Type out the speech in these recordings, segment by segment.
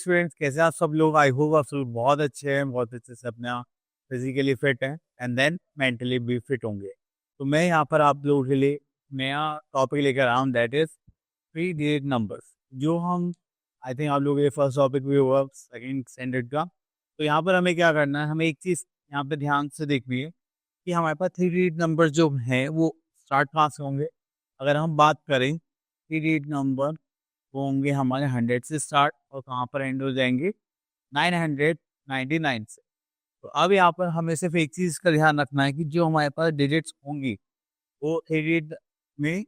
Students, कैसे आप सब लोग? आई होप आप सब बहुत अच्छे हैं, बहुत अच्छे से अपने आप फिजिकली फिट हैं एंड देन मेंटली भी फिट होंगे। तो मैं यहाँ पर आप लोगों के लिए नया टॉपिक लेकर आया हूँ, दैट इज 3 डिजिट नंबर्स। जो हम आई थिंक आप लोगों के फर्स्ट टॉपिक भी हुआ सेकंड स्टैंडर्ड का। तो यहाँ पर हमें क्या करना है, हमें एक चीज़ यहाँ पे ध्यान से देखनी है कि हमारे पास 3 डिजिट नंबर जो हैं वो स्टार्ट कहाँ से होंगे। अगर हम बात करें 3 डिजिट नंबर, वो होंगे हमारे 100 से स्टार्ट और कहाँ पर एंड हो जाएंगे 999 से। तो अब यहाँ पर हमें सिर्फ एक चीज़ का ध्यान रखना है कि जो हमारे पास डिजिट्स होंगी वो 3 डिजिट में,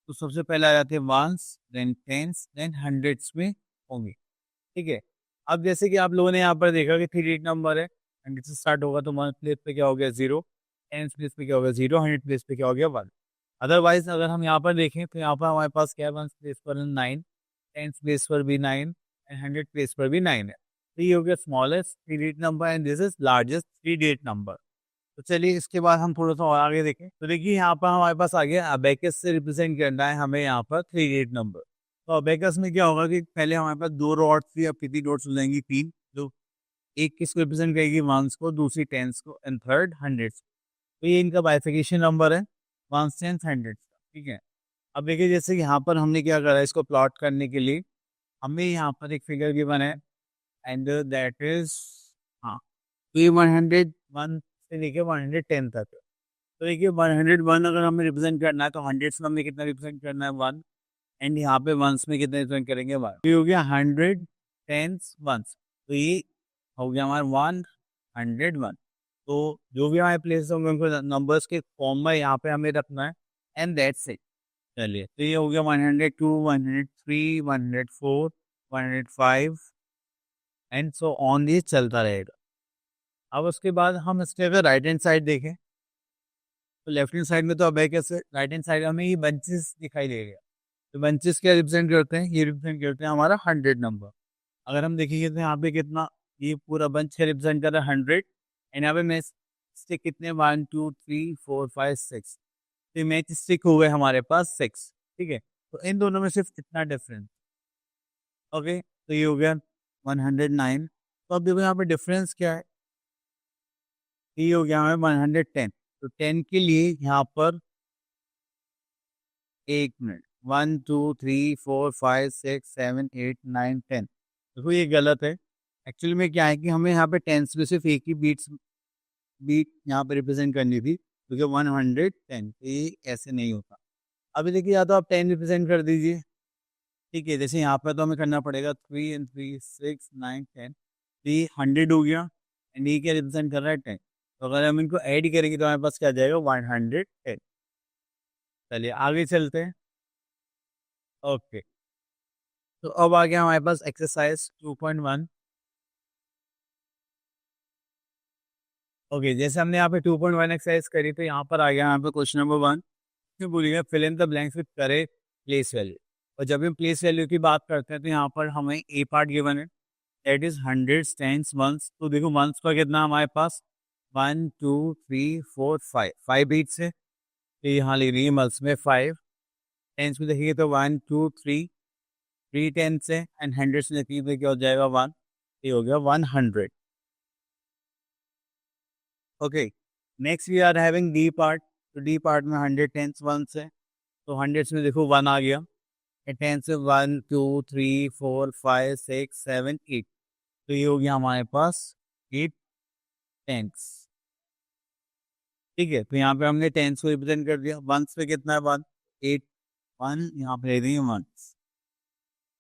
तो सबसे पहले आ जाते हैं ones, then tens, then hundreds में होंगी। ठीक है। अब जैसे कि आप लोगों ने यहाँ पर देखा कि 3 डिजिट नंबर है, 100 से स्टार्ट होगा तो वन प्लेस पे क्या हो गया 0, टेंस प्लेस पे क्या हो गया 0, 100 प्लेस पे क्या हो गया 1। अदरवाइज अगर हम यहाँ पर देखें तो यहाँ पर हमारे पास क्या है, वन प्लेस पर 9, टेंस प्लेस पर भी 9 एंड 100 प्लेस पर भी 9 है। तो ये हो गया smallest 3 digit number and this is largest 3 digit number. तो चलिए इसके बाद हम थोड़ा सा और आगे देखें। तो देखिए यहाँ पर हमारे पास आ गया अबेकस से रिप्रेजेंट करना है हमें यहाँ पर 3 डिजिट नंबर। तो अबेकस में क्या होगा कि पहले हमारे पास 2 रॉड्स थी, अब कितनी डॉट्स हो जाएंगी 3, जो एक किसको रिप्रेजेंट करेगी वंस को, दूसरी टेंस को एंड थर्ड हंड्रेड्स को। तो ये इनका बाइफिकेशन नंबर है, वंस, टेंस, हंड्रेड्स का। ठीक है। अब देखिए जैसे कि यहाँ पर हमने क्या करा है, इसको प्लॉट करने के लिए हमें यहाँ पर एक फिगर गिवन है एंड दैट इज, हाँ, तो ये 101 से लेके 110 तक है। तो देखिए 101 अगर हमें रिप्रेजेंट करना है तो हंड्रेड्स में हमें कितना रिप्रेजेंट करना है 1, एंड यहाँ पे वंस में कितना रिप्रेजेंट करेंगे 1। ये हो गया 100 टेंस वंस, तो ये हो गया हमारा 101। तो जो भी हमारे प्लेस होंगे उनको नंबर्स के फॉर्म में यहाँ पे हमें रखना है एंड दैट्स इट। चलिए तो ये हो गया 102, 103, 104, 105 एंड सो ऑन, ये चलता रहेगा। अब उसके बाद हम इसके अगर राइट हैंड साइड देखें तो लेफ्ट हैंड साइड में तो अब है कैसे, राइट हैंड साइड हमें ये बंचेस दिखाई दे रहा है। तो बंचेस क्या रिप्रेजेंट करते हैं, ये रिप्रेजेंट करते हैं हमारा 100 नंबर। अगर हम देखेंगे तो यहाँ पे कितना, ये पूरा बंच है रिप्रेजेंट कर रहा है 100 एंड यहाँ पे मैच स्टिक कितने 1 2 3 4 5 6, तो मैच स्टिक हो गए हमारे पास 6। ठीक है। तो इन दोनों में सिर्फ इतना डिफरेंस। ओके, तो ये हो गया 109। तो अब देखो यहाँ पे डिफरेंस क्या है, ये हो गया हमें 110। तो 10 के लिए यहाँ पर 1 मिनट, 1 2 3 4 5 6 7 8 9 10, देखो ये गलत है। एक्चुअली में क्या है कि हमें यहाँ पे टेंस में सिर्फ एक ही बीट यहाँ पे रिप्रेजेंट करनी थी, क्योंकि 110, तो ये ऐसे नहीं होता। अभी देखिए या तो आप 10 रिप्रेजेंट कर दीजिए। ठीक है, जैसे यहाँ पर तो हमें करना पड़ेगा 3 एंड 3 6 9 10, तो ये 100 हो गया एंड ये क्या रिप्रेजेंट कर रहा है 10। तो अगर हम इनको ऐड करेंगे तो हमारे पास क्या आ जाएगा 110। चलिए आगे चलते हैं। ओके, तो अब आ गया हमारे पास एक्सरसाइज 2.1। ओके, जैसे हमने यहाँ पे 2.1 एक्सरसाइज करी तो यहाँ पर आ गया यहाँ पे क्वेश्चन नंबर 1, क्यों बोलिएगा fill in the blanks with correct place value. और जब हम प्लेस वैल्यू की बात करते हैं तो यहाँ पर हमें ए पार्ट गिवन है, that is hundreds, tens, ones. तो देखो वंस का कितना हमारे पास 1 2 3 4 5, 5 बीट्स है, तो यहाँ ले रही है मंथ्स में 5। टेंस में देखिए तो 1 2 3, 3 टेंस है एंड हंड्रेड्स में देखिए तो क्या हो जाएगा 1, ये हो गया 100। Okay, next we are having D part. तो डी पार्ट में 100 टेंस वंस है, तो हंड्रेड्स में देखो 1 आ गया, टेंस है 1 2 3 4 5 6 7 8, तो ये हो गया हमारे पास 8 टेंस। ठीक है, तो यहाँ पे हमने टेंस को रिप्रेजेंट कर दिया, वंस पे कितना है 1, 8, 1 यहाँ पे ले देंगे वंस।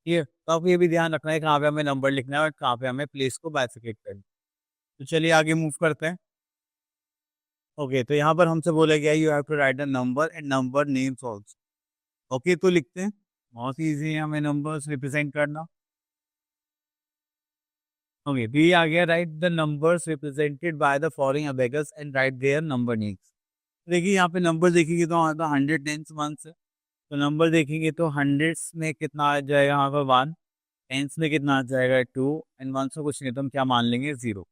ठीक है, तो आपको ये भी ध्यान रखना है कहाँ पे हमें नंबर लिखना है और कहाँ पे हमें प्लेस को बाइफिकेट करना है। तो चलिए आगे मूव करते हैं। ओके, तो यहाँ पर हमसे बोला गया you have to write the number and number names also. Okay, तो लिखते हैं, बहुत ईजी है हमें नंबर्स रिप्रेजेंट करना। ओके, तो ये आ गया, write the numbers represented by the following abacus and write their number names. देखिए यहाँ पे नंबर देखेंगे तो हमारे पास 100 टेंस वंस है, तो नंबर देखेंगे तो हंड्रेड्स में कितना आ जाएगा यहाँ पर 1, टेंस में कितना आ जाएगा 2 एंड वंस में कुछ नहीं तो हम क्या मान लेंगे 0।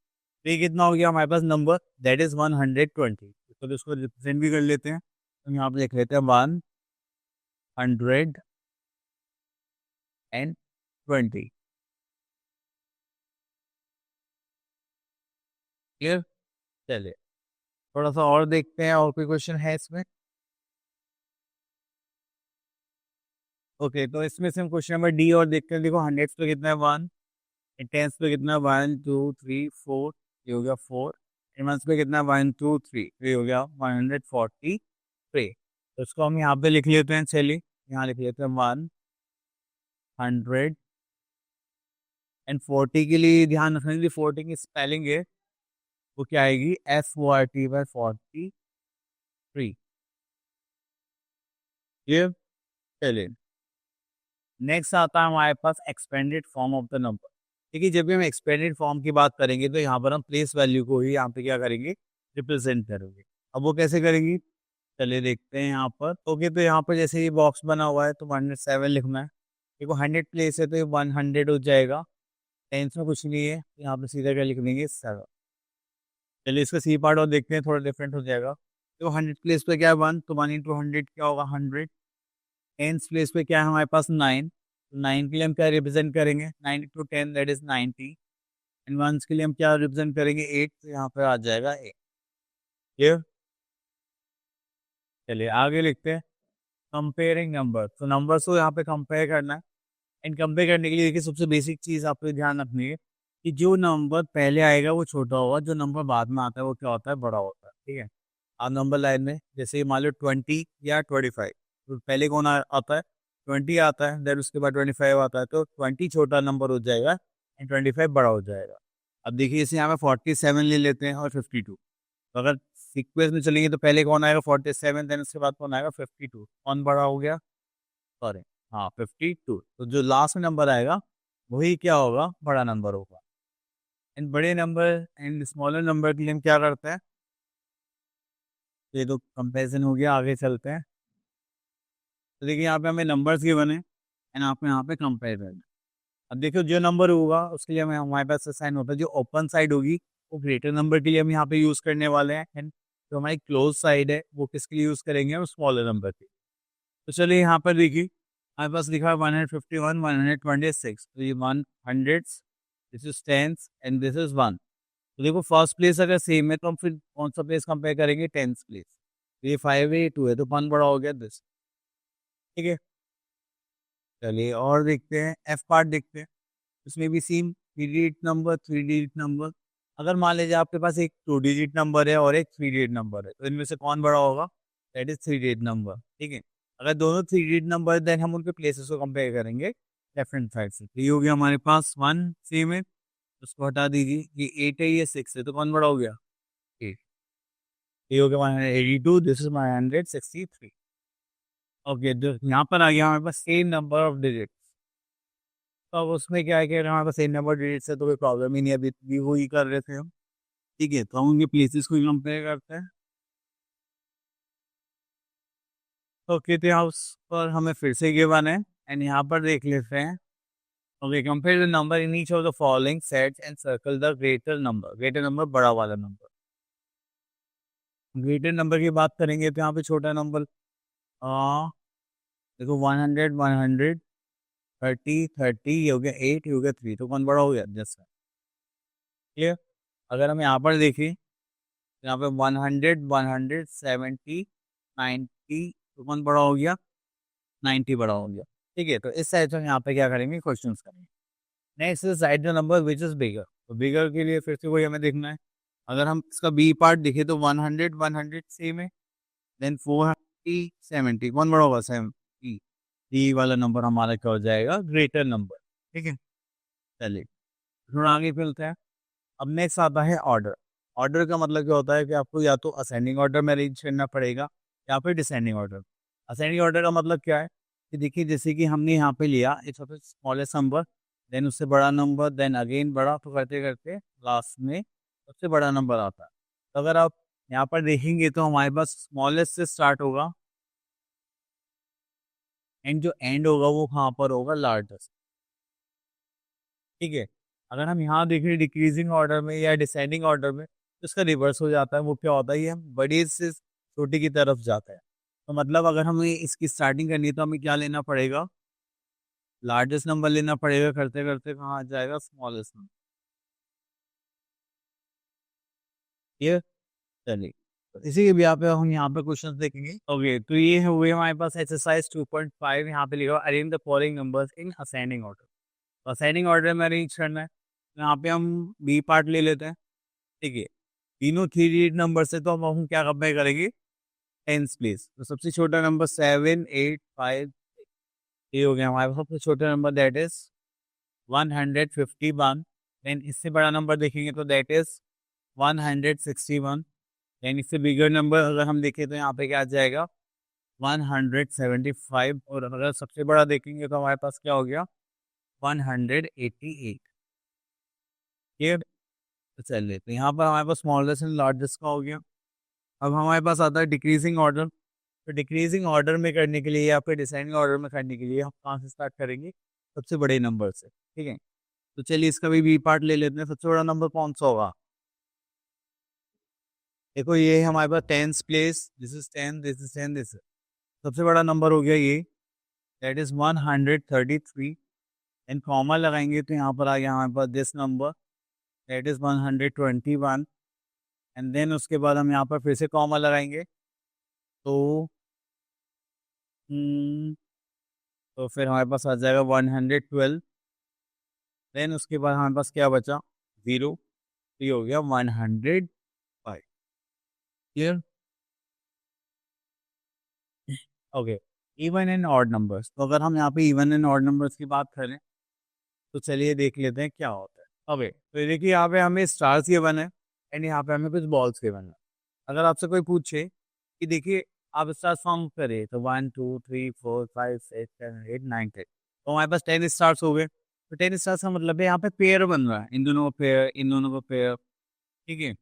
तो ये कितना हो गया हमारे पास नंबर, दैट इज 120। तो इसको रिप्रेजेंट भी कर लेते हैं, तो यहाँ पे लिख लेते हैं 120। क्लियर? चलिए थोड़ा सा और देखते हैं, और कोई क्वेश्चन है इसमें? ओके, तो इसमें से हम क्वेश्चन नंबर डी और देखते हैं। देखो हंड्रेड्स पे कितना है, वन। टेंस पे कितना है, वन टू थ्री फोर, ये हो गया फोर। वंस पे कितना है, वन टू थ्री, ये हो गया 143। तो इसको हम यहाँ पे लिख लेते हैं। चलिए यहाँ लिख लेते हैं 140 के लिए ध्यान रखना है, 40 की स्पेलिंग है वो क्या आएगी, FORT/43। ये चलिए नेक्स्ट आता है हमारे पास expanded form of the number. देखिए जब भी हम एक्सपेंडेड फॉर्म की बात करेंगे तो यहाँ पर हम प्लेस वैल्यू को ही यहाँ पे क्या करेंगे, रिप्रेजेंट करेंगे। अब वो कैसे करेंगी, चलिए देखते हैं यहाँ पर। ओके, तो यहाँ पर जैसे ये बॉक्स बना हुआ है तो 107 लिखना है। देखो 100 प्लेस है तो ये 100 हो जाएगा। टेंस में कुछ नहीं है तो यहाँ पे सीधा क्या लिख देंगे, 7। चलिए इसका सी पार्ट और देखते हैं, थोड़ा डिफरेंट हो जाएगा। तो 100 प्लेस पे क्या है, 1, तो 1 × 100 क्या होगा, 100। टेंस प्लेस पे क्या है हमारे पास, 9, तो 9 के लिए हम क्या रिप्रेजेंट करेंगे, 9 × 10 दैट इज 90। एंड वंस के लिए हम क्या रिप्रेजेंट करेंगे, 8, तो यहाँ पे आ जाएगा 8। क्लियर? चलिए आगे लिखते हैं कंपेयरिंग नंबर। तो नंबर्स को यहाँ पे कंपेयर करना है। एंड कंपेयर करने के लिए देखिए सबसे बेसिक चीज आपको ध्यान रखनी है कि जो नंबर पहले आएगा वो छोटा होगा, जो नंबर बाद में आता है वो क्या होता है, बड़ा होता है। ठीक है, आप नंबर लाइन में जैसे मान लो 20 या 25, तो पहले कौन आता है, 20 आता है, देन उसके बाद 25 आता है, तो 20 छोटा नंबर हो जाएगा एंड 25 बड़ा हो जाएगा। अब देखिए इसे यहाँ पे 47 ले लेते हैं और 52। तो अगर सीक्वेंस में चलेंगे तो पहले कौन आएगा, 47, देन उसके बाद कौन आएगा, 52। कौन बड़ा हो गया, सॉरी, हाँ 52। तो जो लास्ट में नंबर आएगा वही क्या होगा, बड़ा नंबर होगा। एंड बड़े नंबर एंड स्मॉलर नंबर के लिए हम क्या करते हैं, ये तो कंपेरिजन हो गया, आगे चलते हैं। तो देखिए यहाँ पे हमें नंबर्स गिवन है एंड आपको यहाँ पे कंपेयर करना है। अब देखो जो नंबर होगा उसके लिए हमें हमारे पास साइन होता है, जो ओपन साइड होगी वो ग्रेटर नंबर के लिए हम यहाँ पे यूज करने वाले हैं। एंड जो हमारी क्लोज साइड है वो किसके लिए यूज करेंगे, हम स्मॉलर नंबर के। तो चलिए यहाँ पर देखिए हमारे पास लिखा है 151, 126, तो ये 100, this is tens and this is 1। तो देखो फर्स्ट प्लेस अगर सेम है तो हम फिर कौन सा प्लेस कंपेयर करेंगे, टेंस प्लेस। तो ये 5 है, ये 2 है, तो 1 बड़ा हो गया दिस। ठीक है, चलिए और देखते हैं, एफ पार्ट देखते हैं। उसमें भी same 3 digit number, 3 digit number. अगर मान लीजिए आपके पास एक 2 डिजिट नंबर है और एक 3 डिजिट नंबर है, तो इनमें से कौन बड़ा होगा, दैट इज 3 डिजिट नंबर। ठीक है, अगर दोनों 3 डिजिट नंबर देन हम उनके प्लेसेस को कंपेयर करेंगे लेफ्ट हैंड साइड से। तो ये हो गया हमारे पास 1 सेम है, उसको हटा दीजिए। ये 8 है, ये 6 है, तो कौन बड़ा हो गया, 8। ये हो गया 182, दिस इज 163। ओके, यहाँ पर आ गया हमारे पास सेम नंबर ऑफ डिजिट। तो अब उसमें क्या है कि अगर हमारे पास सेम नंबर डिजिट है तो कोई प्रॉब्लम ही नहीं है, अभी भी वही कर रहे थे हम। ठीक है, तो हम उनके प्लेसेस को कंपेयर करते हैं। ओके, तो यहाँ उस पर हमें फिर से गिवन है एंड यहाँ पर देख लेते हैं। Okay, compare the number in each of the following sets and circle the greater number. Greater number बड़ा वाला नंबर। ग्रेटर नंबर की बात करेंगे तो यहाँ पे छोटा नंबर, देखो 100, 100, 30, 30, ये हो गया 8, ये हो गया 3, तो कौन बड़ा हो गया, जैसा। क्लियर? अगर हम यहाँ पर देखें तो यहाँ पे 100, 170, 90, तो कौन बड़ा हो गया, 90 बड़ा हो गया। ठीक है, तो इस साइड से हम यहाँ पे क्या करेंगे, क्वेश्चंस करेंगे। Next is right the number which is bigger. तो बिगर के लिए फिर से वही हमें देखना है। अगर हम इसका बी पार्ट देखें तो 100, 100 सेम है, देन 400, 70, कौन बड़ा होगा, 70। डी वाला नंबर हमारा क्या हो जाएगा, ग्रेटर नंबर। ठीक है, चलिए थोड़ा आगे चलते हैं। अब नेक्स्ट आता है ऑर्डर। ऑर्डर का मतलब क्या होता है कि आपको या तो असेंडिंग ऑर्डर में अरेंज करना पड़ेगा या फिर डिसेंडिंग ऑर्डर। असेंडिंग ऑर्डर का मतलब क्या है कि देखिए जैसे कि हमने यहाँ पे लिया एक सबसे स्मॉलेस्ट नंबर, देन उससे बड़ा नंबर, देन अगेन बड़ा, तो करते करते लास्ट में सबसे बड़ा नंबर आता है। तो अगर आप यहाँ पर देखेंगे तो हमारे पास स्मॉलेस्ट से स्टार्ट होगा एंड जो एंड होगा वो कहाँ पर होगा, लार्जेस्ट। ठीक है, अगर हम यहाँ देखें डिक्रीजिंग ऑर्डर में या डिसेंडिंग ऑर्डर में तो इसका रिवर्स हो जाता है। वो क्या होता है, ये हम बड़ी से छोटी की तरफ जाता है। तो मतलब अगर हमें इसकी स्टार्टिंग करनी है तो हमें क्या लेना पड़ेगा, लार्जेस्ट नंबर लेना पड़ेगा, करते करते कहाँ आ जाएगा, स्मॉलेस्ट नंबर। ये चलिए, तो इसी के भी यहाँ पे हम यहाँ पे क्वेश्चन देखेंगे। ओके, तो ये है हुए हमारे पास एक्सरसाइज 2.5। यहाँ पे लिखा arrange the following numbers in ascending order. तो असेंडिंग ऑर्डर में अरेंज करना है, तो यहाँ पे हम बी पार्ट ले लेते हैं। ठीक है, तीनों थ्री डिजिट नंबर से तो हम क्या कंपेयर करेंगे, टेंस प्लेस। तो सबसे छोटा नंबर 7, 8, 5, ये हो गया हमारे पास सबसे छोटा नंबर, दैट इज 151। देन इससे बड़ा नंबर देखेंगे तो दैट इज 161। देन इससे बिगर नंबर अगर हम देखें तो यहाँ पे क्या आ जाएगा, 175। और अगर सबसे बड़ा देखेंगे तो हमारे पास क्या हो गया, 188। ये तो चलिए, तो यहाँ पर हमारे पास स्मॉलेस्ट एंड लार्जेस्ट का हो गया। अब हमारे पास आता है डिक्रीजिंग ऑर्डर। तो डिक्रीजिंग ऑर्डर में करने के लिए या फिर डिसेंडिंग ऑर्डर में करने के लिए हम कहाँ से स्टार्ट करेंगे, सबसे बड़े नंबर से। ठीक है, तो चलिए इसका भी बी पार्ट ले लेते हैं। सबसे बड़ा नंबर कौन सा होगा, देखो ये है हमारे past tens place, this is 10, this is 10, this सबसे बड़ा नंबर हो गया ये, दैट इज 133। एंड कॉमा लगाएंगे तो यहाँ पर आ गया हमारे पास this number, that is 121। And then उसके बाद हम यहाँ पर फिर से कॉमा लगाएंगे, तो हम्म, तो फिर हमारे पास आ जाएगा 112। देन उसके बाद हमारे पास क्या बचा, जीरो। तो ये हो गया 105। Clear. Okay, even and odd numbers. तो अगर हम यहाँ पे इवन एंड ऑड नंबर्स की बात करें तो चलिए देख लेते हैं क्या होता है। ओके, तो ये देखिए यहाँ पे हमें स्टार्स गिवन है एंड यहाँ पे हमें कुछ बॉल्स गिवन है। अगर आपसे कोई पूछे कि देखिए आप स्टार्स फॉर्म करें तो 1 2 3 4 5 6 7 8 9 10, तो हमारे पास 10 स्टार्स हो गए। तो 10 स्टार्स का मतलब है यहाँ पे पेयर बन रहा है, इन दोनों का पेयर, इन दोनों का पेयर। ठीक है,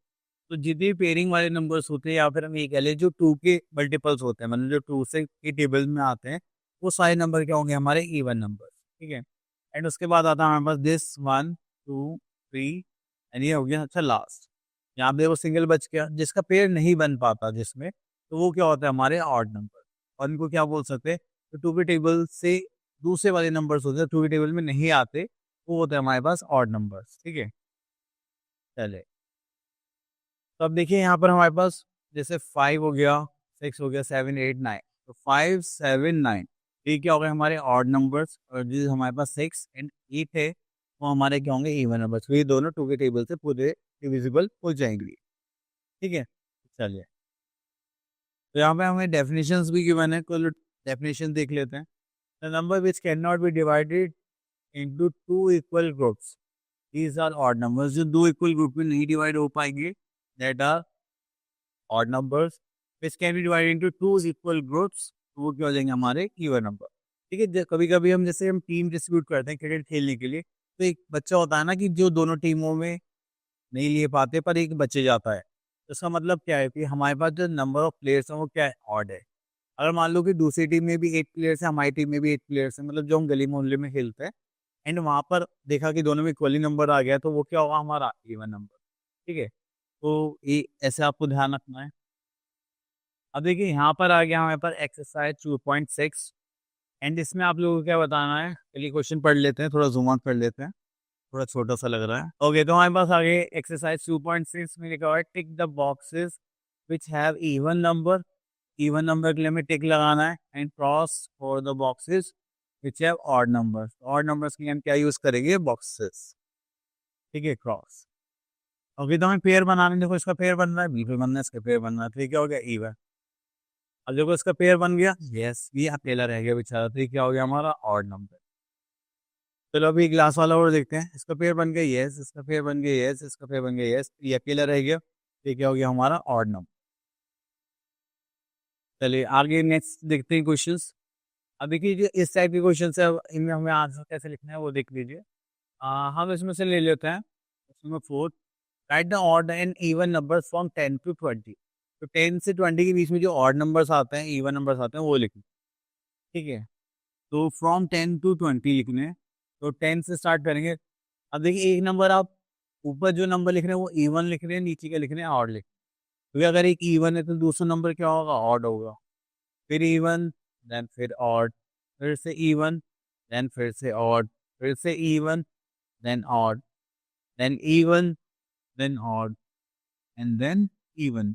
तो जितने पेयरिंग वाले नंबर्स होते हैं या फिर हम ये कह लें जो टू के मल्टीपल्स होते हैं, मतलब जो टू से के टेबल में आते हैं, वो सारे नंबर क्या होंगे, हमारे इवन नंबर। ठीक है, एंड उसके बाद आता है हमारे पास दिस 1 2 3, एंड ये हो गया अच्छा लास्ट। यहाँ पे वो सिंगल बच गया जिसका पेयर नहीं बन पाता जिसमें, तो वो क्या होता है, हमारे ऑड नंबर। और इनको क्या बोल सकते हैं, तो टू के टेबल से दूसरे वाले नंबर्स होते हैं टू के टेबल में नहीं आते, वो होते हैं हमारे पास ऑड नंबर्स। ठीक है, चले, तो अब देखिए यहाँ पर हमारे पास जैसे 5 हो गया, 6 हो गया, 7 8 9। तो 5 7 9 ये क्या हो गए हमारे ऑड नंबर्स, और जो हमारे पास 6 एंड 8 है वो हमारे क्या होंगे, इवन नंबर्स। तो ये दोनों टू के टेबल से पूरे डिविजिबल हो जाएंगे। ठीक है, चलिए, तो यहाँ पे हमें डेफिनेशंस भी गिवन है, कुछ डेफिनेशन देख लेते हैं। The number which can not be divided into two equal groups, these are odd numbers. जो दो इक्वल ग्रुप में नहीं डिवाइड हो पाएंगे, that are odd numbers. Which can be divided into two equal groups, तो वो क्या हो जाएंगे, हमारे इवन नंबर। ठीक है, कभी कभी हम जैसे हम टीम डिस्ट्रीब्यूट करते हैं क्रिकेट खेलने के लिए, तो एक बच्चा होता है ना कि जो दोनों टीमों में नहीं ले पाते पर एक बच्चे जाता है, तो इसका मतलब क्या है कि हमारे पास जो नंबर ऑफ प्लेयर्स हैं वो क्या है, ऑड है। अगर मान लो कि दूसरी टीम में भी 8 प्लेयर्स है, हमारी टीम में भी 8 प्लेयर्स है, मतलब जो हम गली मोहल्ले में खेलते हैं, एंड वहां पर देखा कि दोनों में इक्वली नंबर आ गया, तो वो क्या होगा, हमारा इवन नंबर। ठीक है, तो ये ऐसे आपको ध्यान रखना है। अब देखिए यहाँ पर आ गया हमारे पास एक्सरसाइज 2.6, एंड इसमें आप लोगों को क्या बताना है, चलिए क्वेश्चन पढ़ लेते हैं, थोड़ा जूम आउट कर लेते हैं, थोड़ा छोटा सा लग रहा है। ओके, तो हमारे पास आगे एक्सरसाइज 2.6 में लिखा हुआ है tick the boxes which have even number. Even number के लिए हमें टिक लगाना है, and cross for the boxes which have odd numbers. Odd numbers के लिए हम क्या यूज करेंगे, बॉक्सेस। ठीक है, क्रॉस। ओके, तो हमें पेयर बनाने, देखो इसका पेयर बन रहा है, बिल्कुल बन रहा है, इसका पेयर बन रहा है, तो ये क्या हो गया, इवन। अब देखो इसका पेयर बन गया, यस, ये अकेला रह गया बेचारा, तो ये क्या हो गया, हमारा ऑड नंबर। चलो अभी ग्लास वाला और देखते हैं, इसका पेयर बन गया, यस, इसका पेयर बन गया, यस, इसका पेयर बन गया, यस, ये अकेला रह गया, ये क्या हो गया, हमारा ऑड नंबर। चलिए आगे नेक्स्ट देखते हैं क्वेश्चंस। अब देखिए जो इस टाइप के क्वेश्चन है, इनमें हमें आंसर कैसे लिखना है वो देख लीजिए। हम इसमें से ले लेते हैं, इसमें fourth, right the odd and even numbers from 10 to 20। तो 10 से 20 के बीच में जो ऑड नंबर्स आते हैं, इवन नंबर्स आते हैं, वो लिखना। ठीक है, तो फ्रॉम 10 to 20 लिखने हैं। तो 10 से स्टार्ट करेंगे। अब देखिए एक नंबर आप ऊपर जो नंबर लिख रहे हैं वो इवन लिख रहे हैं, नीचे क्या लिख रहे हैं, ऑड लिख। क्योंकि अगर एक इवन है तो दूसरा नंबर क्या होगा, ऑड होगा। फिर इवन, देन फिर ऑड, फिर से इवन, देन फिर से ऑड, फिर से even, then odd, then even, then odd, and then even.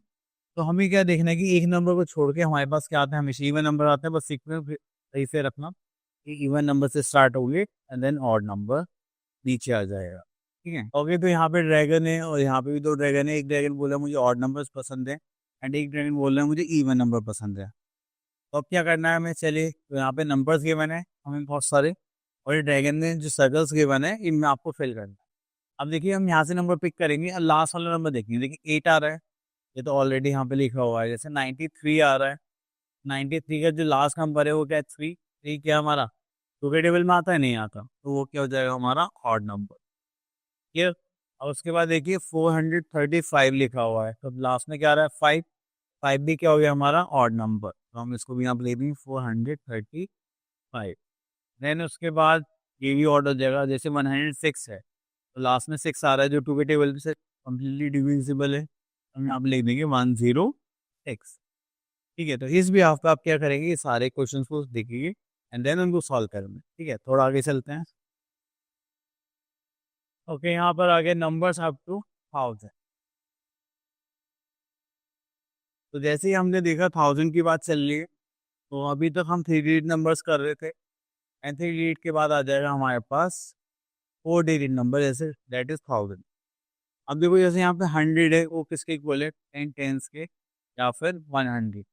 तो हमें क्या देखना है कि एक नंबर को छोड़ के हमारे पास क्या आता है, हमेशा इवन नंबर आता है, बस सीक्वेंस सही से रखना कि इवन नंबर से स्टार्ट होगी एंड देन ऑड नंबर नीचे आ जाएगा। ठीक है, ओके। तो यहाँ पे ड्रैगन है और यहाँ पे भी 2 ड्रैगन है। एक ड्रैगन बोला मुझे ऑड नंबर्स पसंद है एंड एक ड्रैगन बोल रहा है मुझे इवन नंबर पसंद है। तो अब क्या करना है हमें, चलिए। तो यहाँ पे नंबर्स गिवन है हमें बहुत सारे, और ये ड्रैगन ने जो सर्कल्स गिवन है इनमें आपको फिल करना है। अब देखिए हम यहाँ से नंबर पिक करेंगे और लास्ट वाला नंबर देखेंगे। देखिए 8 आ रहा है, ये तो ऑलरेडी यहाँ पे लिखा हुआ है। जैसे 93 आ रहा है, 93 का जो लास्ट नंबर है वो क्या है, 3। 3 क्या हमारा टू के टेबल में आता है, नहीं आता, तो वो क्या हो जाएगा हमारा ऑड नंबर। क्लियर। और उसके बाद देखिए 435 लिखा हुआ है, तो लास्ट में क्या आ रहा है 5। 5 भी क्या हो गया हमारा ऑड नंबर, तो हम इसको भी यहाँ पे ले देंगे 435। देन उसके बाद ये भी ऑड हो जाएगा। जैसे 106 है तो लास्ट में 6 आ रहा है जो टू के टेबल से कम्प्लीटली डिविजिबल है, हम यहाँ पे लिख देंगे 106। ठीक है, तो इस भी हाफ पे आप क्या करेंगे, ये सारे क्वेश्चंस को देखिए एंड देन उनको सॉल्व करेंगे। ठीक है, थोड़ा आगे चलते हैं। ओके, यहाँ पर आगे नंबर्स अप टू 1000। तो जैसे ही हमने देखा 1000 की बात चल रही है, तो अभी तक हम 3 डिजिट नंबर्स कर रहे थे एंड 3 डिजिट के बाद आ जाएगा हमारे पास 4 डिजिट नंबर, जैसे दैट इज 1000। अब देखो जैसे यहाँ पे 100 है, वो किसके इक्वल है, 10 टेंस के या फिर 100।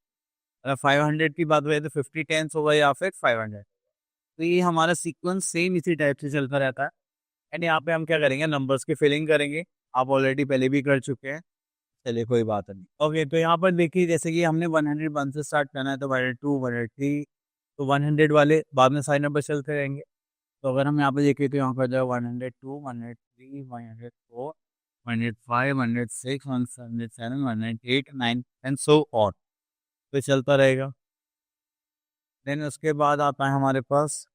अगर 500 की बात करें तो 50 टेंस होगा या फिर 500। तो ये हमारा सीक्वेंस सेम इसी टाइप से चलता रहता है। एंड यहाँ पे हम क्या करेंगे, नंबर्स की फिलिंग करेंगे। आप ऑलरेडी पहले भी कर चुके हैं, चलिए कोई बात नहीं। ओके, तो यहाँ पर देखिए जैसे कि हमने 101 से स्टार्ट करना है, तो 102, 103, तो 100 वाले बाद में सारे नंबर चलते रहेंगे। तो अगर हम यहाँ पे देखें तो यहाँ पर जाए 102, 103, 104, 105, 106, 107, 108, 9 एंड सो ऑन, तो चलता रहेगा। देन उसके बाद आता है हमारे पास,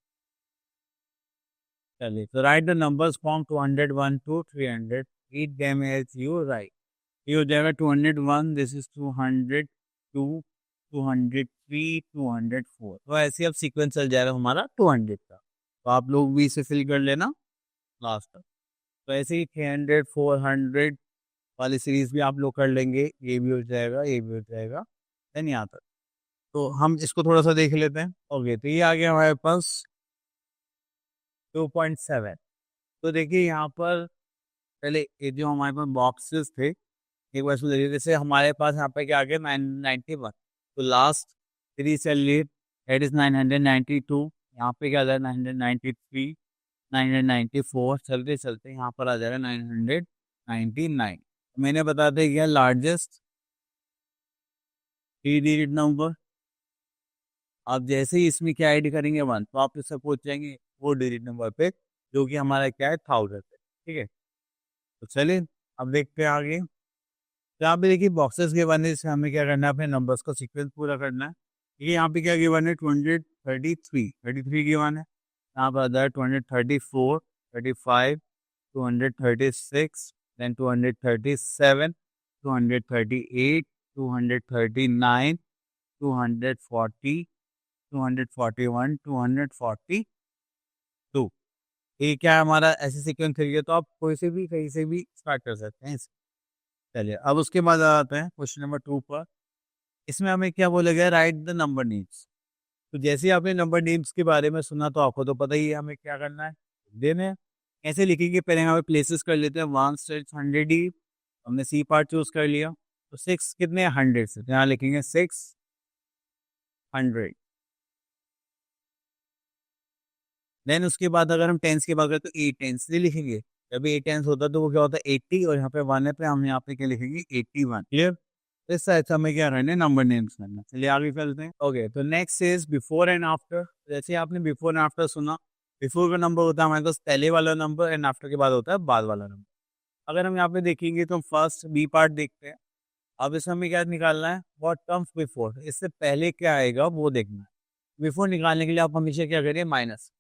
चलिए, तो write the numbers from 201 to 300, read them as you write. ये हो जाएगा 201, दिस इज 202, 203, 204। तो ऐसे अब सीक्वेंस चल जाएगा हमारा 200 का। तो आप लोग भी इसे फिल कर लेना लास्ट तक। तो ऐसे ही 300, 400 वाली सीरीज भी आप लोग कर लेंगे, ये भी हो जाएगा, ये भी हो जाएगा, देन यहाँ तक। तो हम इसको थोड़ा सा देख लेते हैं। ओके, तो ये आ गया हमारे पास 2.7। तो देखिए यहाँ पर पहले ये जो हमारे पास बॉक्सेस थे, एक बार इसको देखिए। जैसे हमारे पास यहाँ पे क्या आ गया 991, तो लास्ट 3 से लीड दैट इज 992। यहाँ पे क्या आ जाएगा 993, 994, चलते चलते यहाँ पर आ जाएगा 999। मैंने बता दिया क्या लार्जेस्ट 3 डिजिट नंबर। आप जैसे ही इसमें क्या ऐड करेंगे 1, तो आप इससे पहुंच जाएंगे 4 डिजिट नंबर पे, जो कि हमारा क्या है 1000 है। ठीक है, तो चलिए अब देखते हैं आगे। तो यहाँ पे देखिए बॉक्सेस के वन है, इसमें हमें क्या करना है, अपने नंबर्स का सीक्वेंस पूरा करना है। ठीक है, यहाँ पे क्या गिवन है 233, 33 गिवन है। यहाँ पर आता है 234, 35, 236, देन 237, 238, 239, 240, 241, 242। ये क्या है हमारा ऐसे सीक्वेंस है, तो आप कोई से भी कहीं से भी स्टार्ट कर सकते हैं। चलिए अब उसके बाद आते हैं क्वेश्चन नंबर 2 पर। इसमें हमें क्या बोला गया, राइट द नंबर नेम्स। तो जैसे ही आपने नंबर नेम्स के बारे में सुना, तो आपको तो पता ही है हमें क्या करना है, देने हैं। कैसे लिखेंगे, पहले हमें प्लेसेस कर लेते हैं। 100 ही हमने सी पार्ट चूज कर लिया। तो 6 कितने 100 से, तो यहाँ लिखेंगे 600। देन उसके बाद अगर हम टेंस की बात करें तो 8 टेंस से लिखेंगे। जब 8 टेंस होता है तो वो क्या होता है 80, और यहाँ पे 1 है पे हम यहाँ पे क्या लिखेंगे 81। क्लियर। इस साइड से हमें क्या करना है, नंबर नेम्स करना है। चलिए आगे चलते हैं। ओके, तो next is before and after. जैसे आपने बिफोर एंड आफ्टर सुना, बिफोर का नंबर होता है हमारे पास पहले वाला नंबर, एंड आफ्टर के बाद होता है बाद वाला नंबर। अगर हम यहाँ पे देखेंगे तो फर्स्ट बी पार्ट देखते हैं। अब इसमें हमें क्या निकालना है, व्हाट कम्स बिफोर, इससे पहले क्या आएगा वो देखना है। बिफोर निकालने के लिए आप हमेशा क्या करिए, माइनस।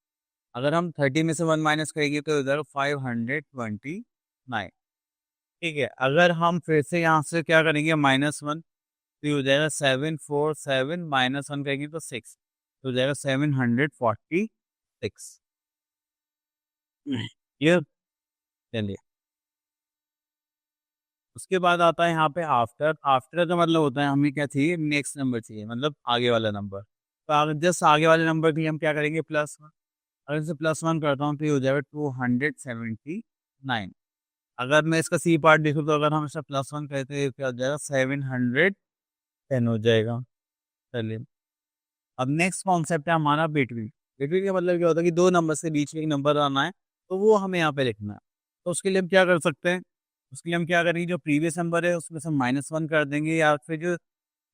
अगर हम 30 में से 1 माइनस करेंगे तो इधर 529। ठीक है, अगर हम फिर से यहाँ से क्या करेंगे -1, तो ये हो जाएगा 747, -1 करेंगे तो 6, तो हो जाएगा 746। ये चलिए उसके बाद आता है यहाँ पे आफ्टर। आफ्टर का मतलब होता है हमें क्या चाहिए, नेक्स्ट नंबर चाहिए, मतलब आगे वाला नंबर। तो अगर जस्ट आगे वाले नंबर के लिए हम क्या करेंगे, +1। अगर इसे +1 करता हूँ तो ये हो जाएगा 279। अगर मैं इसका सी पार्ट देखूँ तो अगर हम इसका +1 करते हैं क्या हो जाएगा, 710 हो जाएगा। चलिए, अब नेक्स्ट कॉन्सेप्ट है हमारा बिटवीन। बिटवीन का मतलब क्या होता है कि दो नंबर से बीच में एक नंबर आना है, तो वो हमें यहाँ पे लिखना है। तो उसके लिए हम क्या कर सकते हैं, उसके लिए हम क्या करेंगे, जो प्रीवियस नंबर है उसमें से हम -1 कर देंगे, या फिर जो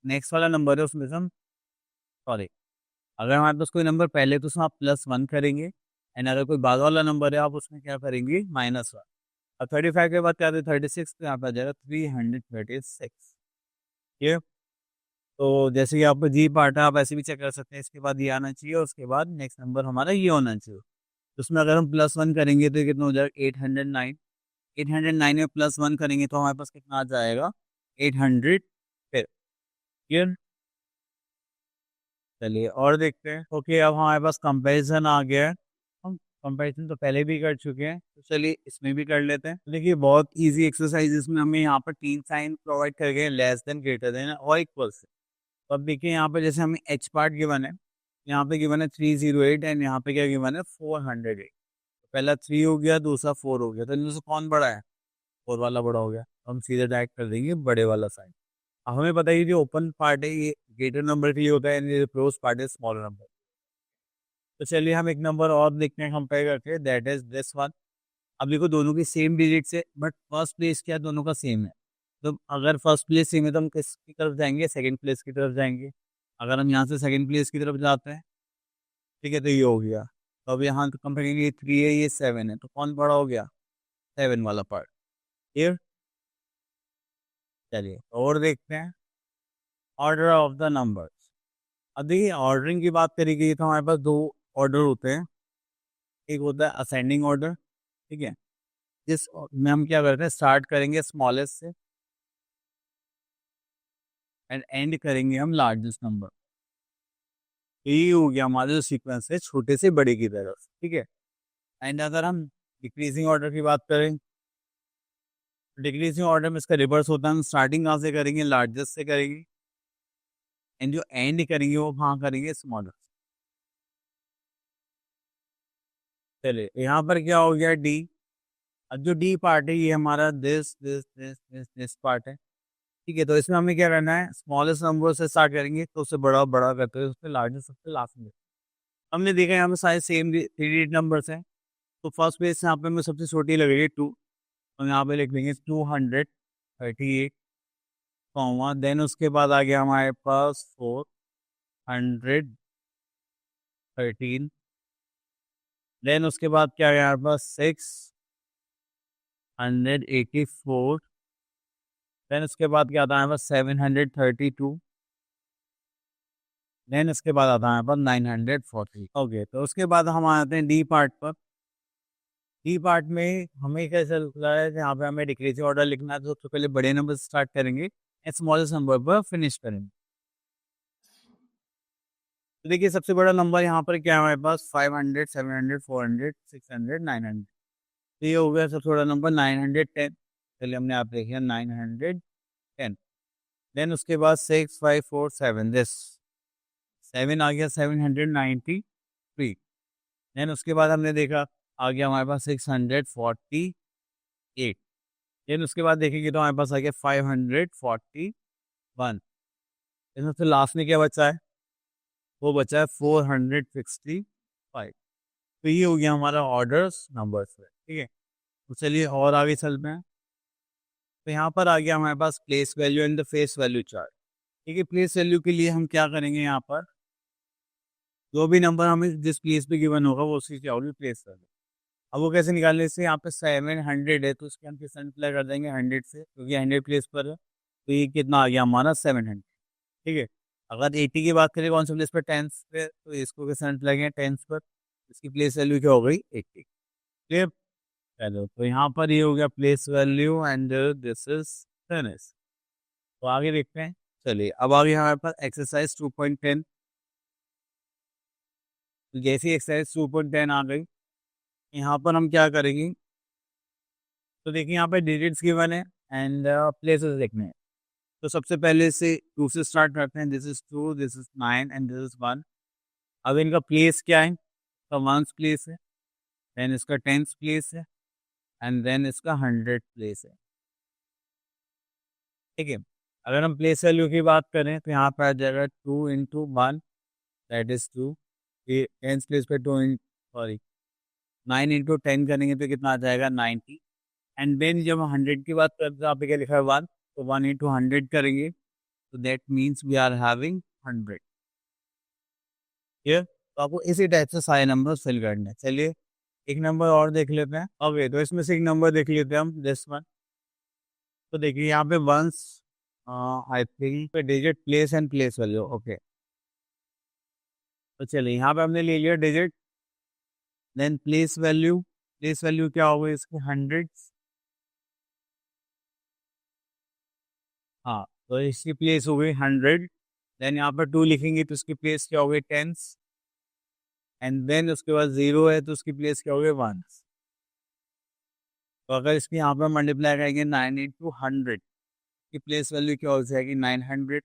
नेक्स्ट वाला नंबर है उसमें से हम, सॉरी, अगर हमारे पास कोई नंबर पहले तो उसमें आप +1 करेंगे, एंड अगर कोई बाद वाला नंबर है आप उसमें क्या करेंगे, -1। अब 35 के बाद क्या आता है, 36, तो यहाँ पे आ जाएगा 336। ये, तो जैसे कि आपको जी पार्ट है, आप ऐसे भी चेक कर सकते हैं, इसके बाद ये आना चाहिए और उसके बाद नेक्स्ट नंबर हमारा ये होना चाहिए। तो उसमें अगर हम +1 करेंगे तो ये कितना हो जाएगा, 809। 809 में +1 करेंगे तो हमारे पास कितना आ जाएगा, 800। फिर क्लियर। चलिए और देखते हैं। ओके, अब हमारे पास कंपैरिजन आ गया है। हम कंपैरिजन तो पहले भी कर चुके हैं, तो चलिए इसमें भी कर लेते हैं। देखिए बहुत इजी एक्सरसाइज, इसमें हमें यहाँ पर 3 साइन प्रोवाइड कर गए, लेस देन, ग्रेटर देन और इक्वल से। तो अब देखिए यहाँ पे जैसे हमें एच पार्ट गिवन है, यहाँ पे गिवन है 308 एंड यहाँ पे क्या गिवन है, 408। पहला 3 हो गया, दूसरा 4 हो गया, तो इनमें से कौन बड़ा है, 4 वाला बड़ा हो गया, तो हम सीधे डायरेक्ट कर देंगे बड़े वाला साइन। अब हमें पता है ये जो ओपन पार्ट है ये ग्रेटर नंबर के लिए होता है, एंड क्लोज पार्ट है स्मॉलर नंबर। तो चलिए हम एक नंबर और देखते हैं कंपेयर करके, दैट इज दिस वन। अब देखो दोनों की सेम डिजिट्स है, बट फर्स्ट प्लेस क्या है, दोनों का सेम है। तो अगर फर्स्ट प्लेस सेम है तो हम किसकी तरफ जाएंगे, सेकंड प्लेस की तरफ जाएंगे। अगर हम यहाँ से सेकंड प्लेस की तरफ जाते हैं, ठीक है, तो ये हो गया। तो अब यहाँ तो कंपेयर करेंगे, ये 3 है, ये 7 है, तो कौन बड़ा हो गया, 7 वाला पार्ट। क्लियर। चलिए और देखते हैं, ऑर्डर ऑफ द नंबर्स। अब देखिए ऑर्डरिंग की बात करी गई तो हमारे पास दो ऑर्डर होते हैं। एक होता है असेंडिंग ऑर्डर, ठीक है, जिस में हम क्या करते हैं, स्टार्ट करेंगे स्मॉलेस्ट से एंड एंड करेंगे हम लार्जेस्ट नंबर। यही हो गया हमारा जो सीक्वेंस है, छोटे से बड़े की तरफ, ठीक है। एंड अगर हम डिक्रीजिंग ऑर्डर की बात करें, डिक्रीजिंग ऑर्डर में इसका रिवर्स होता है, हम स्टार्टिंग कहाँ से करेंगे, लार्जेस्ट से करेंगे, एंड जो एंड करेंगे वो कहाँ करेंगे, स्मॉलर। चलिए यहाँ पर क्या हो गया, डी। अब जो डी पार्ट है ये हमारा दिस पार्ट है, ठीक है। तो इसमें हमें क्या करना है, स्मॉलेस्ट नंबर से स्टार्ट करेंगे, तो उससे बड़ा बड़ा करते हैं, उससे लार्जेस्ट सबसे लास्ट में। हमने देखा यहाँ पे सारे सेम 3 नंबर्स हैं, तो फर्स्ट पेज से यहाँ पे हमें सबसे छोटी लगेगी 2, तो यहाँ पे लिख देंगे 238, कॉमा, देन उसके बाद आ गया हमारे पास 413, देन उसके बाद क्या है हमारे पास 684, देन उसके बाद क्या आता है हमारे पास 732, देन उसके बाद आता है हमारे पास 940। ओके, तो उसके बाद हम आते हैं डी पार्ट पर। डी पार्ट में हमें कैसे लग रहा है, यहाँ पे हमें डिक्रीजिंग ऑर्डर लिखना है, तो सबसे पहले बड़े नंबर से स्टार्ट करेंगे, स्मॉलेस्ट नंबर पर फिनिश करेंगे। तो देखिए सबसे बड़ा नंबर यहाँ पर क्या है हमारे पास, 500, 700, 400, 600, 900। तो ये हो गया सबसे बड़ा नंबर 910। चलिए हमने आप देखिए 910। देन उसके बाद 6547, दिस 7 आ गया, 793। देन उसके बाद हमने देखा आ गया हमारे पास 648। देन उसके बाद देखेंगे तो हमारे पास आ गया 541। इसमें से लास्ट में क्या बचा है, वो बचा है 465। तो ये हो गया हमारा ऑर्डर्स नंबर्स है, ठीक है। तो चलिए और आगे चलते हैं। तो यहाँ पर आ गया हमारे पास place value and the face value chart, ठीक है। प्लेस वैल्यू के लिए हम क्या करेंगे, यहाँ पर जो भी नंबर हमें जिस प्लेस पे गिवन होगा वो उसी की प्लेस कर देंगे। अब वो कैसे निकालने से, यहाँ पे 700 है तो उसके हम किस मल्टीप्लाई कर देंगे 100 से, क्योंकि 100 प्लेस पर है, तो ये कितना आ गया हमारा 700, ठीक है। अगर 80 की बात करें कौन सा प्लेस पर, टेंस पे, तो इसको किस मल्टीप्लाई करें टेंस पर, इसकी प्लेस वैल्यू क्या हो गई 80। क्लियर। चलो तो यहाँ पर ये हो गया place value and this is tennis. तो आगे देखते हैं। चलिए अब आगे हमारे पास एक्सरसाइज 2.10। जैसी एक्सरसाइज 2.10 आ गई, यहाँ पर हम क्या करेंगे, तो देखिए यहाँ पे डिजिट्स गिवन है, एंड प्लेसेस देखने हैं। तो सबसे पहले से 2 से स्टार्ट करते हैं। This is 2, this is 9 and this is 1। अब इनका प्लेस क्या है? इसका 1th प्लेस है, देन इसका 10th प्लेस है एंड देन इसका 100th प्लेस है। ठीक है? अगर हम प्लेस वैल्यू की बात करें तो यहाँ पे आ जाएगा 2 इंटू 1 दैट इज़ 2। ये 10th प्लेस पे 2 इन सॉरी 9 इंटू 10 करेंगे तो कितना आ जाएगा 90। एंड देन जब हम 100 की बात करते हैं तो यहाँ पे क्या लिखा है 1, तो 1 इंटू 100 करेंगे तो that means we are having 100। Clear? तो आपको इसी टाइप से सारे नंबर फिल करने हैं। चलिए एक नंबर और देख लेते हैं। ओके, तो इसमें से एक नंबर देख लेते हैं हम, दिस वन। तो देखिए यहाँ पे ones I think digit place and place value. Okay, तो चलिए यहाँ पे हमने ले लिया डिजिट, देन प्लेस वैल्यू क्या होगी इसकी 100। हाँ, तो इसकी प्लेस हो गई 100। देन यहाँ पर 2 लिखेंगे तो इसकी प्लेस क्या हो गई 10s एंड देन उसके बाद 0 है तो उसकी प्लेस क्या हो गई 1s। तो अगर इसकी यहाँ पर मल्टीप्लाई करेंगे 9 इंटू 100 की प्लेस वैल्यू क्या हो जाएगी 900।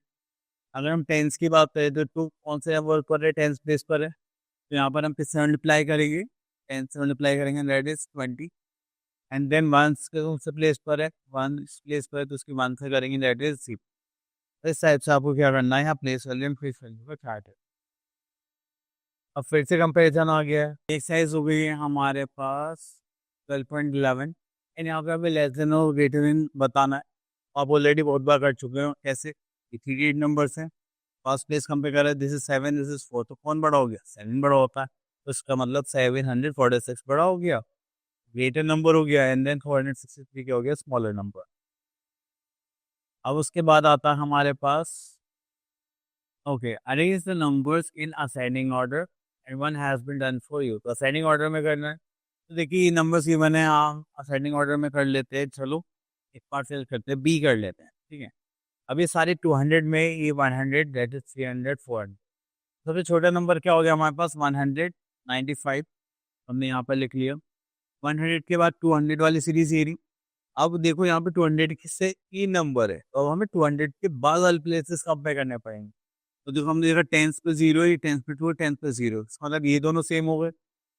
अगर हम टेंस की बात करें तो 2 कौन से नंबर पर है, टेंस प्लेस पर है, तो यहाँ पर हम किससे मल्टीप्लाई करेंगे, 10 से मल्टीप्लाई करेंगे दैट इज 20। एंड देन 1 कौन से प्लेस पर है, 1 प्लेस पर है तो उसकी 1 से करेंगे दैट इज 0। इस टाइप से आपको क्या करना है, यहाँ place value and place value का चार्ट है। अब फिर से कंपेरिजन आ गया है। एक साइज हो गई है हमारे पास 12.11 एंड यहाँ पे हमें लेस देन और ग्रेटर देन बताना है। आप ऑलरेडी बहुत बार कर चुके हो। कैसे? 3 नंबर्स हैं, फर्स्ट प्लेस कंपेयर कर रहे हैं, दिस इज 7, दिस इज 4, तो कौन बड़ा हो गया? 7 बड़ा होता है, तो इसका मतलब 746 बड़ा हो गया, ग्रेटर नंबर हो गया एंड देन 463 क्या हो गया? Smaller number. अब उसके बाद आता है हमारे पास okay, arrange the numbers in ascending order and one has been done for you. तो असेंडिंग ऑर्डर में करना है। तो देखिए ये नंबर्स की मैंने असेंडिंग ऑर्डर में कर लेते हैं। चलो एक बार फिर करते हैं, बी कर लेते हैं। ठीक है, अब ये सारे 200 में ये 100 दैट इज 300 400। सबसे छोटा नंबर क्या हो गया हमारे पास? 195। हमने यहाँ पर लिख लिया। 100 के बाद 200 वाली सीरीज ये रही। अब देखो यहाँ पे 200 से ई नंबर है, तो अब हमें 200 के बाद वाले प्लेसेस कंपेयर करने पड़ेंगे। तो देखो हमने देखा 10 पे 0 है, 10 पे 2 है, 10 पे 0, मतलब ये दोनों सेम हो गए।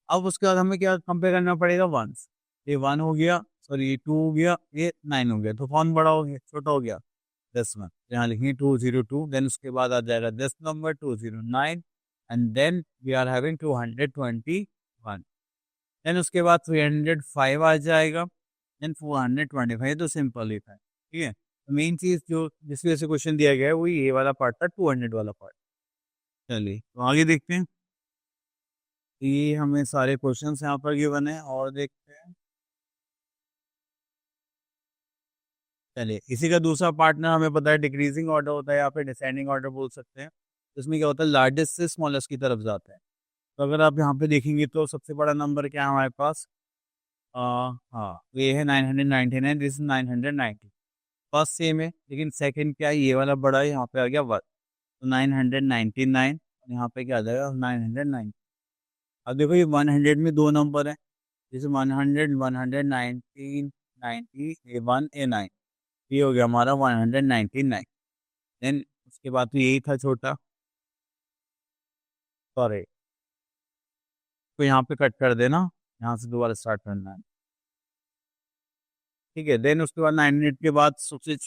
अब उसके बाद हमें क्या कंपेयर करना पड़ेगा? 1। ये 1 हो गया, सॉरी ये 2 हो गया, ये 9 हो गया, तो कौन बड़ा हो गया? छोटा हो गया 10 में। यहाँ लिखेंगे 202, देन उसके बाद आ जाएगा 10 number 209 and then we are having 221। Then उसके बाद 305 आ जाएगा, देन 425। तो सिंपल ही था। ठीक है, मेन चीज जो जिस वजह से क्वेश्चन दिया गया है वो ये वाला पार्ट था, 200 वाला पार्ट। चलिए तो आगे देखते हैं। ये हमें सारे क्वेश्चंस यहाँ पर गिवन है और देखते हैं। चलिए इसी का दूसरा पार्टनर हमें पता है डिक्रीजिंग ऑर्डर होता है या फिर डिसेंडिंग ऑर्डर बोल सकते हैं। इसमें क्या होता है, लार्जेस्ट से स्मॉलेस्ट की तरफ जाता है। तो अगर आप यहाँ पे देखेंगे तो सबसे बड़ा नंबर क्या है हमारे पास? हाँ, तो ये है 999, दिस इज 990। फर्स्ट सेम है, लेकिन सेकंड क्या है, ये वाला बड़ा है, यहाँ पे आ गया 1, तो 999 और यहाँ पे क्या आ जाएगा 990। अब देखो ये 100 में 2 नंबर है, जैसे 100 119 90 A1 A9, ये हो गया हमारा 199। देन उसके बाद तो यही था छोटा, सॉरी तो यहाँ पे कट कर देना, यहाँ से दोबारा स्टार्ट करना है। ठीक है, देन उसके बाद 900 के बाद सबसे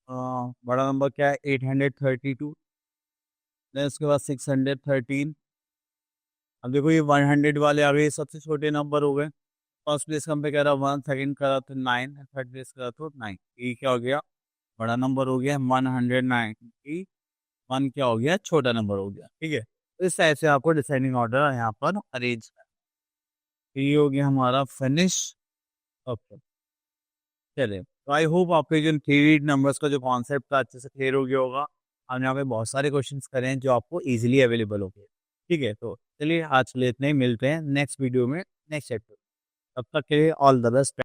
बड़ा नंबर क्या है? 832। देन उसके बाद 613। अब देखो ये 100 वाले आ गए, सबसे छोटे नंबर हो गए। फर्स्ट प्लेस कंपेयर करा 1, सेकंड करा तो 9, थर्ड प्लेस करा तो 9। ये क्या हो गया? बड़ा नंबर हो गया 190। 1 क्या हो गया? छोटा नंबर हो गया। ठीक है, तो इस टाइप से आपको डिसेंडिंग ऑर्डर यहाँ पर अरेंज करना है। ये हो गया हमारा फिनिश। ओके, चलिए तो आई होप आपके जो थ्री नंबर्स का जो कॉन्सेप्ट था अच्छे से क्लियर हो गया होगा। हमने यहाँ पे बहुत सारे क्वेश्चंस करे हैं जो आपको इजीली अवेलेबल हो गए। ठीक है, तो चलिए आज के लिए इतने ही, मिलते हैं नेक्स्ट वीडियो में नेक्स्ट चैप्टर। तब तक के लिए ऑल द बेस्ट।